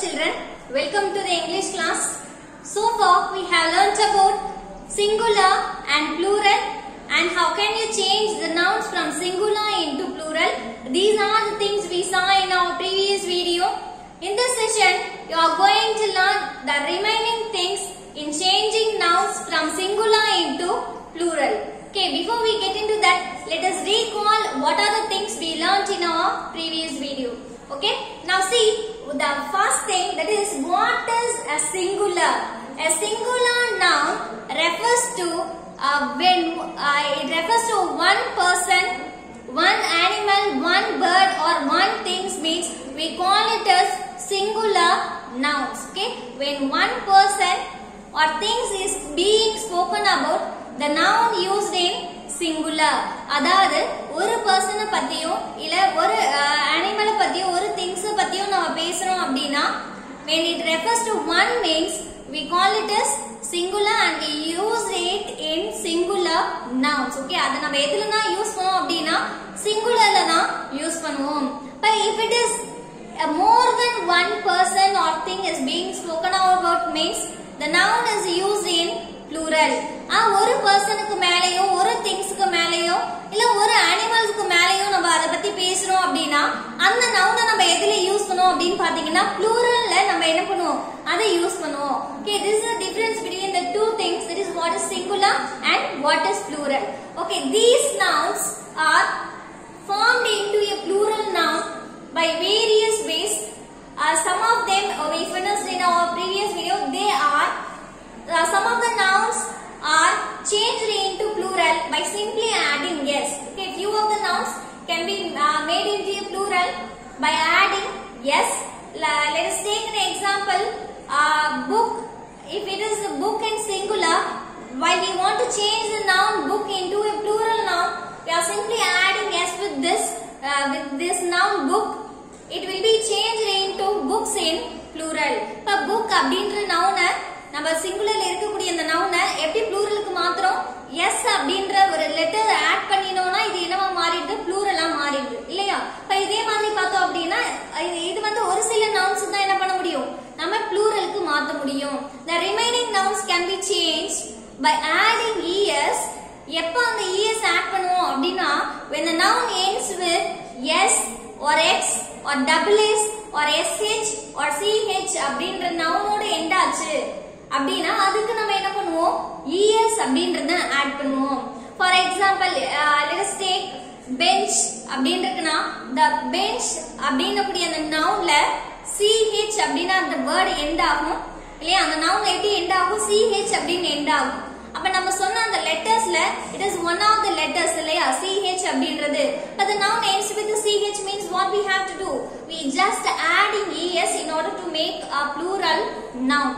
children, welcome to the English class. So far we have learnt about singular and plural and how can you change the nouns from singular into plural. These are the things we saw in our previous video. In this session, you are going to learn the remaining things in changing nouns from singular into plural. Okay, before we get into that, let us recall what are the things we learnt in our previous video. Okay, now see the first thing, that is what is a singular. A singular noun refers to it refers to one person, one animal, one bird or one thing, means we call it as singular nouns. Okay, when one person or things is being spoken about, the noun used in singular. அதாவது ஒரு person பத்தியோ இல்ல ஒரு animal பத்தியோ ஒரு things பத்தியோ நம்ம பேசுறோம் அப்படினா, when it refers to one means we call it as singular and we use it in singular nouns. Okay, அத நம்ம எதுல தான் யூஸ் பண்ணுவோம் அப்படினா singularல தான் யூஸ் பண்ணுவோம். But if it is more than one person or thing is being spoken about means the noun is used in plural. ஒரு பர்சனுக்கு மேலயோ ஒரு திங்ஸ்க்கு மேலயோ இல்ல ஒரு அனிமல்ஸ்க்கு மேலயோ நம்ம அத பத்தி பேசுறோம் அப்படினா அந்த நவுனை நம்ம எதுல யூஸ் பண்ணுவோம் அப்படினு பாத்தீங்கன்னா pluralல நம்ம என்ன பண்ணுவோம் அதை யூஸ் பண்ணுவோம். Okay, this is the difference between the two things, that is what is singular and what is plural. Okay, these nouns are formed into a plural noun by various ways. Some of them we finished in our previous video. They are some of the nouns are changed into plural by simply adding s. Okay, few of the nouns can be made into a plural by adding s. Let us take an example. Book. If it is a book in singular, while we want to change the noun book into a plural noun, we are simply adding s with this noun book. It will be changed into books in plural. But book அப்படின்ற நவுனை நம்ம சிங்குலர்ல இருக்கக்கூடிய அந்த நவுனை எப்படி ப்ளூரலுக்கு மாத்துறோம்? S அப்படின்ற ஒரு letter add பண்ணினோம்னா இது என்னவா மாறிடுது? ப்ளூரலா மாறிடுது இல்லையா? இப்ப இதே மாதிரி பார்த்தோம் அப்படின்னா இது வந்து ஒரு சில நவுன்ஸ் தான் என்ன பண்ண முடியும், நம்ம ப்ளூரலுக்கு மாத்த முடியும். The remaining nouns can be changed by adding es. எப்ப அந்த es ஆட் பண்ணுவோம் அப்படின்னா when the noun ends with s or x or double s or sh or ch அப்படின்ற நவுனோட எண்ட் ஆச்சு அப்படினா அதுக்கு நம்ம என்ன பண்ணுவோம், es அப்படின்றத ஆட் பண்ணுவோம். For example, let us take bench அப்படின்றதுனா the bench அப்படினக்கூடிய அந்த நவுன்ல ch அப்படினா அந்த வேர்ட் எண்ட் ஆகும் இல்லையா? அந்த நவுன் எப்படி எண்ட் ஆகும்? ch அப்படினு எண்ட் ஆகும். அப்ப நம்ம சொன்ன அந்த லெட்டர்ஸ்ல it is one of the letters இல்லையா ch அப்படின்றது. But the noun ends with the ch means what we have to do, we just adding es in order to make a plural noun,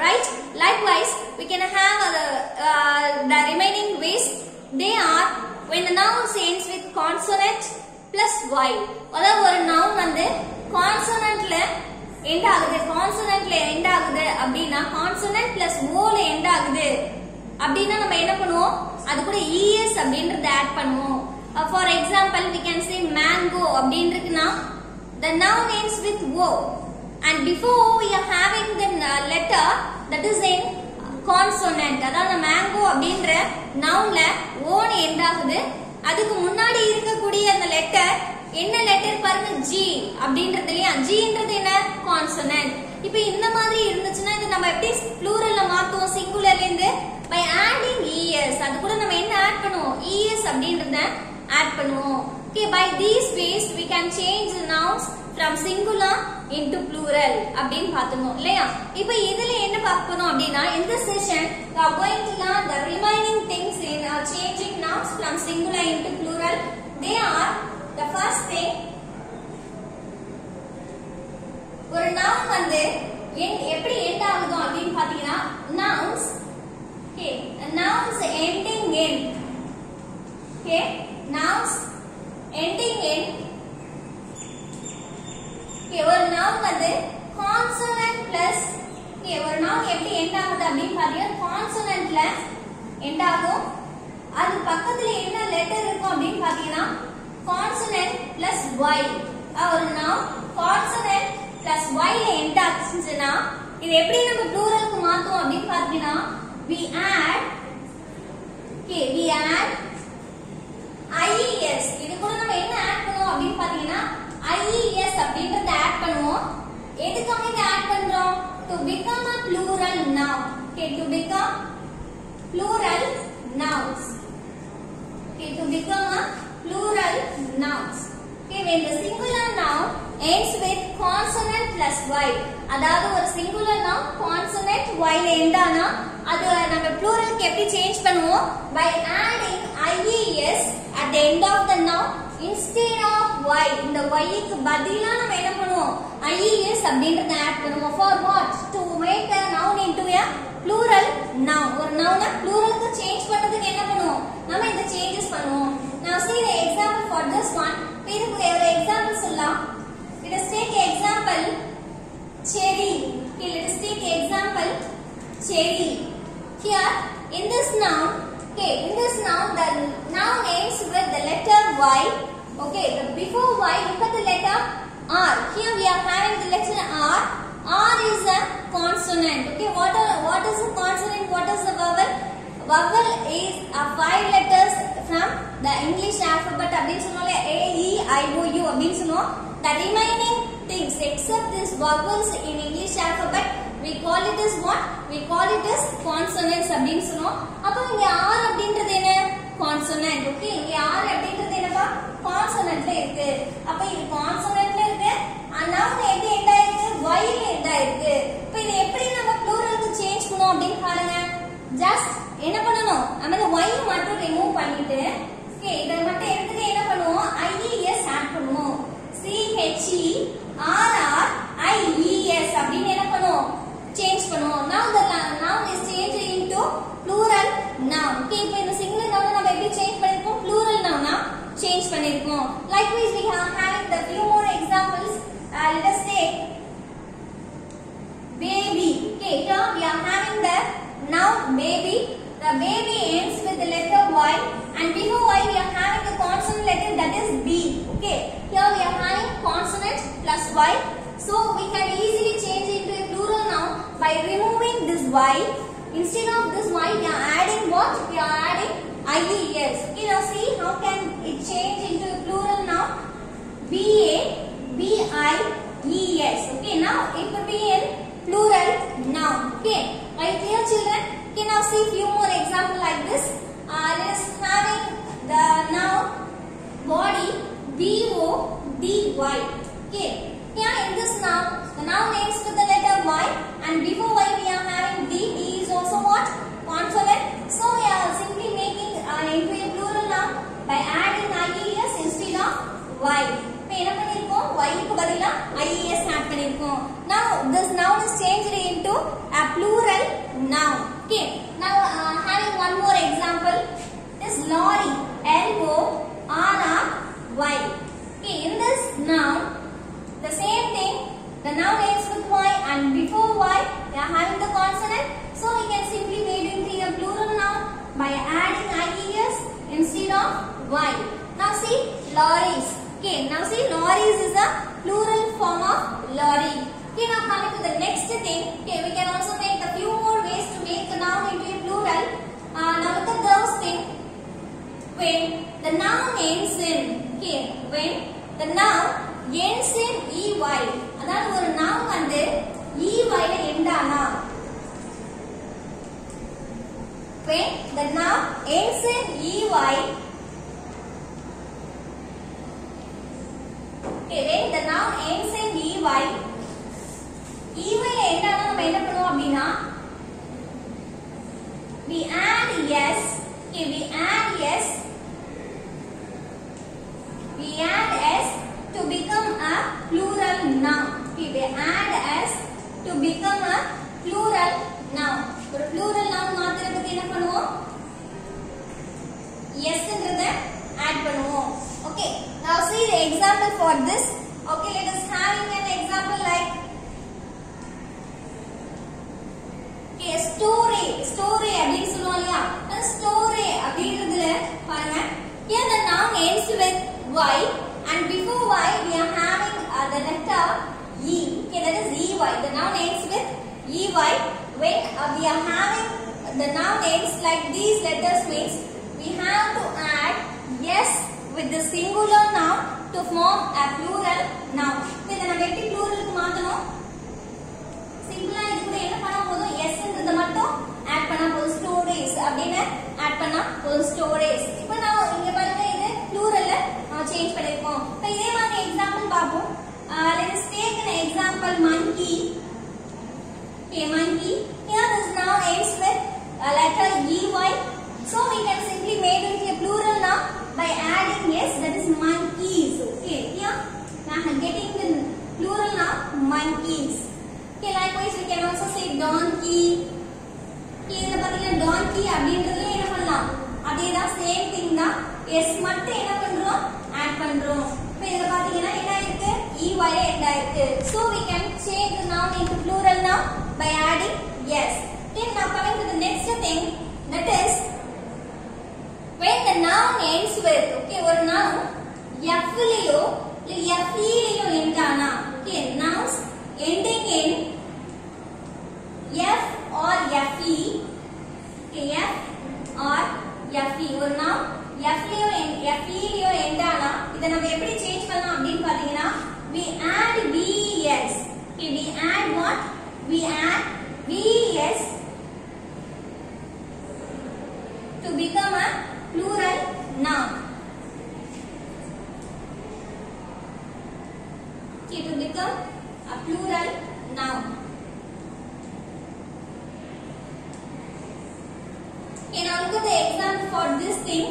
right? Likewise we can have the remaining ways. They are when the noun ends with consonant plus y. அதாவது ஒரு noun வந்து consonantல end ஆகுது, consonantல end ஆகுது அப்படினா consonant plus o ல end ஆகுது அப்படினா நம்ம என்ன பண்ணுவோம், அது கூட es அப்படின்றத ஆட் பண்ணுவோம். For example, we can say mango அப்படின்றதுனா the noun ends with o and before we are having the letter that is in consonant. அதாவது mango அப்படின்ற nounல o ன்னு end ஆகுது, அதுக்கு முன்னாடி இருக்கக்கூடிய அந்த லெட்டர் என்ன லெட்டர் பாருங்க, g அப்படின்றதுலயா gன்றது என்ன, consonant. இப்போ இந்த மாதிரி இருந்துச்சுன்னா இது நம்ம எப்படி ப்ளூரல்ல மாத்துவோம் சிங்குலர்ல இருந்து? by adding es. அது கூட நம்ம என்ன ஆட் பண்ணுவோம், es அப்படின்றத ஆட் பண்ணுவோம். Okay, by these ways we can change the nouns from singular into plural அப்படினு பார்த்தோம் இல்லையா? இப்போ இதுல என்ன பார்க்க போறோம் அப்படினா in this session we are going to learn the remaining things in changing nouns from singular into plural. They are the first thing, ஒரு noun வந்து எப்படி எண்ட் ஆகுது அப்படினு பாத்தீங்கன்னா nouns, okay, nouns ending in, okay, nouns ending in, okay, ஒரு noun வந்து consonant plus, okay, ஒரு noun எப்படி எண்ட் ஆகுது அப்படினு பாத்தீங்கன்னா consonantல எண்ட் ஆகும், அது பக்கத்துல என்ன லெட்டர் இருக்கும் அப்படினு பாத்தீங்கன்னா consonant plus y. ஒரு noun consonant plus y ல end ஆச்சுனா இது எப்படி நம்ம ப்ளூரலுக்கு மாத்துவோம் அப்படி பாத்தீங்கன்னா we add ies இது கூட நம்ம என்ன ஆட் பண்ணுவோம் அப்படி பாத்தீங்கன்னா ies அப்படிங்கறத ஆட் பண்ணுவோம் எதுக்காக இத ஆட் பண்றோம் to become a plural noun okay to become plural nouns okay to become a plural nouns okay when the singular noun ends with consonant plus y அதாவது ஒரு singular noun consonant y ல end ஆனா அது நம்ம pluralக்கு எப்படி change பண்ணுவோம் by adding ies at the end of the noun instead of y இந்த y க்கு பதிலா நம்ம என்ன பண்ணுவோம் ies அப்படிங்கறத ஆட் பண்ணுவோம் for what to make a noun into a plural noun ஒரு noun pluralக்கு சேஞ்ச் பண்றதுக்கு என்ன பண்ணுவோம் நம்ம இந்த சேஞ்சஸ் பண்ணுவோம் now see the example for this one இதுக்கு ஒரு எக்ஸாம்பிள் சொல்லலாம் let us take example cherry okay let us take example cherry here in this noun okay in this noun the noun ends with the letter y okay before y look at the letter r here we are having the letter r is a consonant okay what is a consonant what is the vowel is a 5 letters from the English alphabet அப்படினு சொன்னாலே a e i o u அப்படினு சொல்லுவோம் the remaining things except these vowels in English alphabet we call it as what we call it as consonants அப்படினு சொல்லுவோம் அப்ப இங்க r அப்படின்றது என்ன consonant okay இங்க r அப்படின்றது என்னப்பா consonantல இருக்கு அப்ப இது consonantல இருக்கு noun எங்க எண்ட் ஆயிருக்கு y ல எண்ட் ஆயிருக்கு இப்போ இது எப்படி நம்ம pluralக்கு சேஞ்ச் பண்ணுவோம் அப்படினு பாருங்க just என்ன பண்ணனும் நம்ம இந்த y மட்டும் ரிமூவ் பண்ணிட்டு okay இத மட்டும் எடுத்துட்டு என்ன பண்ணுவோம் ies ஆட் பண்ணுவோம் c h e r r i e s அப்படினு என்ன பண்ணுவோம் சேஞ்ச் பண்ணுவோம் now the noun is changed into plural noun okay இப்போ இந்த singular noun நம்ம எப்படி சேஞ்ச் பண்ணிருக்கோம் plural noun சேஞ்ச் பண்ணிருக்கோம் likewise we are having the few more examples let us take baby okay here we are having the noun baby the baby ends with the letter y and before y we are having the consonant letter that is b okay here we are having consonant plus y so we can easily change it into a plural noun by removing this y instead of this y we are adding what we are adding ies okay now see how can it change into a plural noun b a b i e s okay now it will be in plural noun okay right here children okay now see few more example like this let us having the noun body b o d y okay here in this noun the noun ends with the letter y and before y we are having d is also what consonant so we are simply making into a plural noun by adding ies instead of y இப்போ என்ன பண்ணிருக்கோம் y க்கு பதிலா ies add பண்ணிருக்கோம் now this noun is changed into a plural noun okay now having one more example is lorry l o r r y okay in this noun the same thing the noun ends with y and before y we are having the consonant so we can simply make it into a plural noun by adding ies instead of y now see lorries okay now see lorries is a plural form of lorry okay now coming to the next thing okay we can also make a few more ways to make a noun into a plural now look at those things when the noun ends in okay when the noun ends in ey அதாவது ஒரு noun வந்து ey ல end ஆனா when the noun ends in ey okay when the noun ends in ey ல end ஆனா நம்ம என்ன பண்ணுவோம் அப்படினா we add s okay we add s to become a plural noun okay we add s to become a plural noun ஒரு plural noun மாத்துறதுக்கு என்ன பண்ணுவோம் s ங்கறத ஆட் பண்ணுவோம் okay now see the example for this okay let us having an example like okay story அப்படி சொல்லுவோம் இல்லையா story அப்படின்றதுல பாருங்க here the noun ends with y and before y we are having the letter e okay Okay, that is EY. The noun ends with EY. When we are having the noun ends like these letters means we have to add yes with the singular noun to form a plural noun. So, இதை நம்ம எப்படி pluralக்கு மாத்தணும்? சிம்பிளா இது கூட என்ன பண்ணா போதும் எஸ்ன்றத மட்டும் ஆட் பண்ணா போதும் ஸ்டோரேஸ் அப்படினு ஆட் பண்ணா போதும் ஸ்டோரேஸ். இப்போ நான் இங்க பாருங்க இது pluralல சேஞ்ச் பண்ணிருக்கோம். இப்போ இதே மாதிரி எக்ஸாம்பிள் பாப்போம். Let us take an example monkey. Okay, monkey. Here this noun ends with letter EY. So we can simply make it a plural noun by adding yes, that is monkeys. Okay, here I am getting the plural noun monkeys. Okay, likewise we can also say donkey. Okay, இந்த பாத்தீங்கன்னா donkey அப்படின்றதுல என்ன பண்ணலாம்? அதேதான் same thing தான். yes மட்டும் என்ன பண்றோம்? add பண்றோம். இப்போ இதுல பாத்தீங்கன்னா என்ன இருக்கு? EY ல end ஆயிருக்கு. So we can change the noun into plural noun by adding yes. Okay, now coming to the next thing, that is when the noun ends with, okay, or noun f லயோ இல்ல fe லயோ end ஆனா, okay, nouns ending in f or fe, okay, f or fe, or noun f லயோ fe லயோ end ஆனா இத நம்ம எப்படி சேஞ்ச் பண்ணலாம் அப்படினு பாத்தீங்கன்னா we add vs. Okay, we add what? We add vs to become a plural noun. Okay, to become a plural noun. Okay, now look at the example for this thing.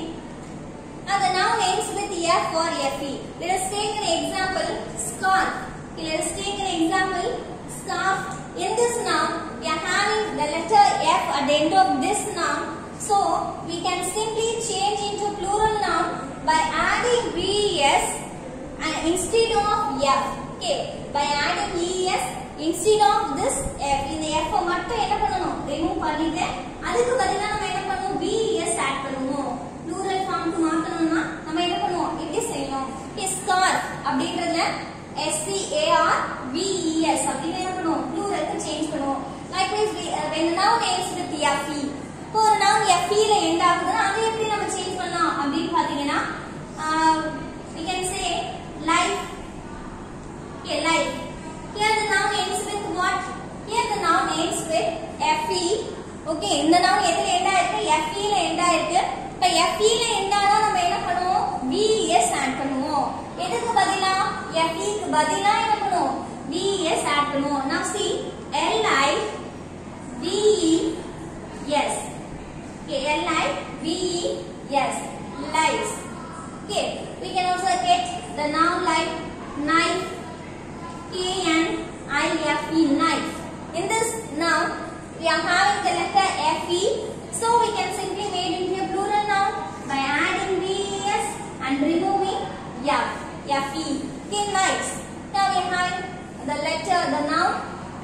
Now the noun ends with f or fe. Let us take an example, scarf. Okay, let us take an example, scarf. In this noun, we are having the letter f at the end of this noun. So, we can simply change into plural noun by adding vs and instead of f. Okay, by adding es instead of this f. இந்த f மட்டும் என்ன பண்ணனும்? remove பண்ணிட்டு அதுக்கு பதிலா நம்ம என்ன பண்ணுவோம்? vs add பண்ணுவோம். plural form க்கு மாத்தணும்னா நம்ம என்ன பண்ணுவோம்? இப்படி செய்யணும். Okay, scarf அப்படின்றதுல scarves அப்படினு என்ன பண்ணுவோம்? plural க்கு change பண்ணுவோம். Likewise, when the noun ends with fe. இப்போ ஒரு noun fe ல end ஆகுதுன்னா அதை எப்படி நம்ம சேஞ்ச் பண்ணலாம் அப்படினு பாத்தீங்கன்னா we can say life. Okay, life. Here the noun ends with what? Here the noun ends with fe. Okay, இந்த noun எதுல end ஆயிருக்கு? fe ல end ஆயிருக்கு. இப்போ fe ல end ஆனா நம்ம என்ன பண்ணுவோம்? vs add பண்ணுவோம். எதுக்கு பதிலா? fe க்கு பதிலா என்ன பண்ணுவோம்? vs add பண்ணுவோம். Now see, life yes. Okay, lives. Lives. Okay, we can also get the noun like knife. K-N-I-F-E, knife. In this noun, we are having the letter fe, so we can simply make it into a plural noun by adding vs and removing fe. Okay, knives. Now we are having the letter, the noun,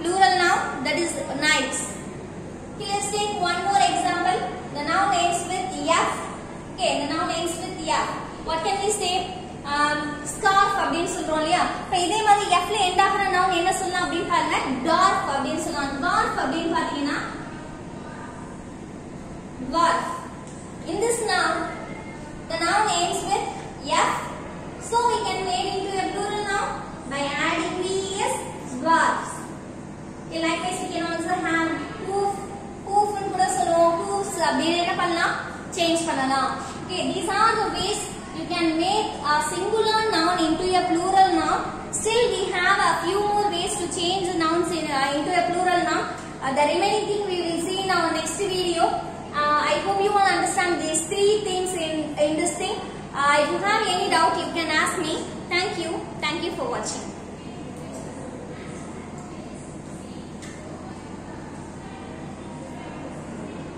plural noun, that is knives. Okay, let's take one more example. The noun ends with f. Okay, the noun ends with f. What can we say? Scarf அப்படினு சொல்றோம் இல்லையா? இப்போ இதே மாதிரி f ல end ஆகுற noun என்ன சொல்லலாம் அப்படினு பாருங்க. dwarf அப்படினு சொல்லலாம். dwarf அப்படினு பாத்தீங்கன்னா dwarf. In this noun, the noun ends with f. So we can make it into a plural noun by adding vs, dwarfs. Okay, likewise we can also have hoof. Hoof னு கூட சொல்லுவோம். hoofs அப்படினு என்ன பண்ணலாம்? change பண்ணலாம். Okay, these are the ways you can make a singular noun into a plural noun. Still we have a few more ways to change the nouns into a plural noun. The remaining thing we will see in our next video. I hope you all understand these three things in this thing. If you have any doubt, you can ask me. Thank you for watching.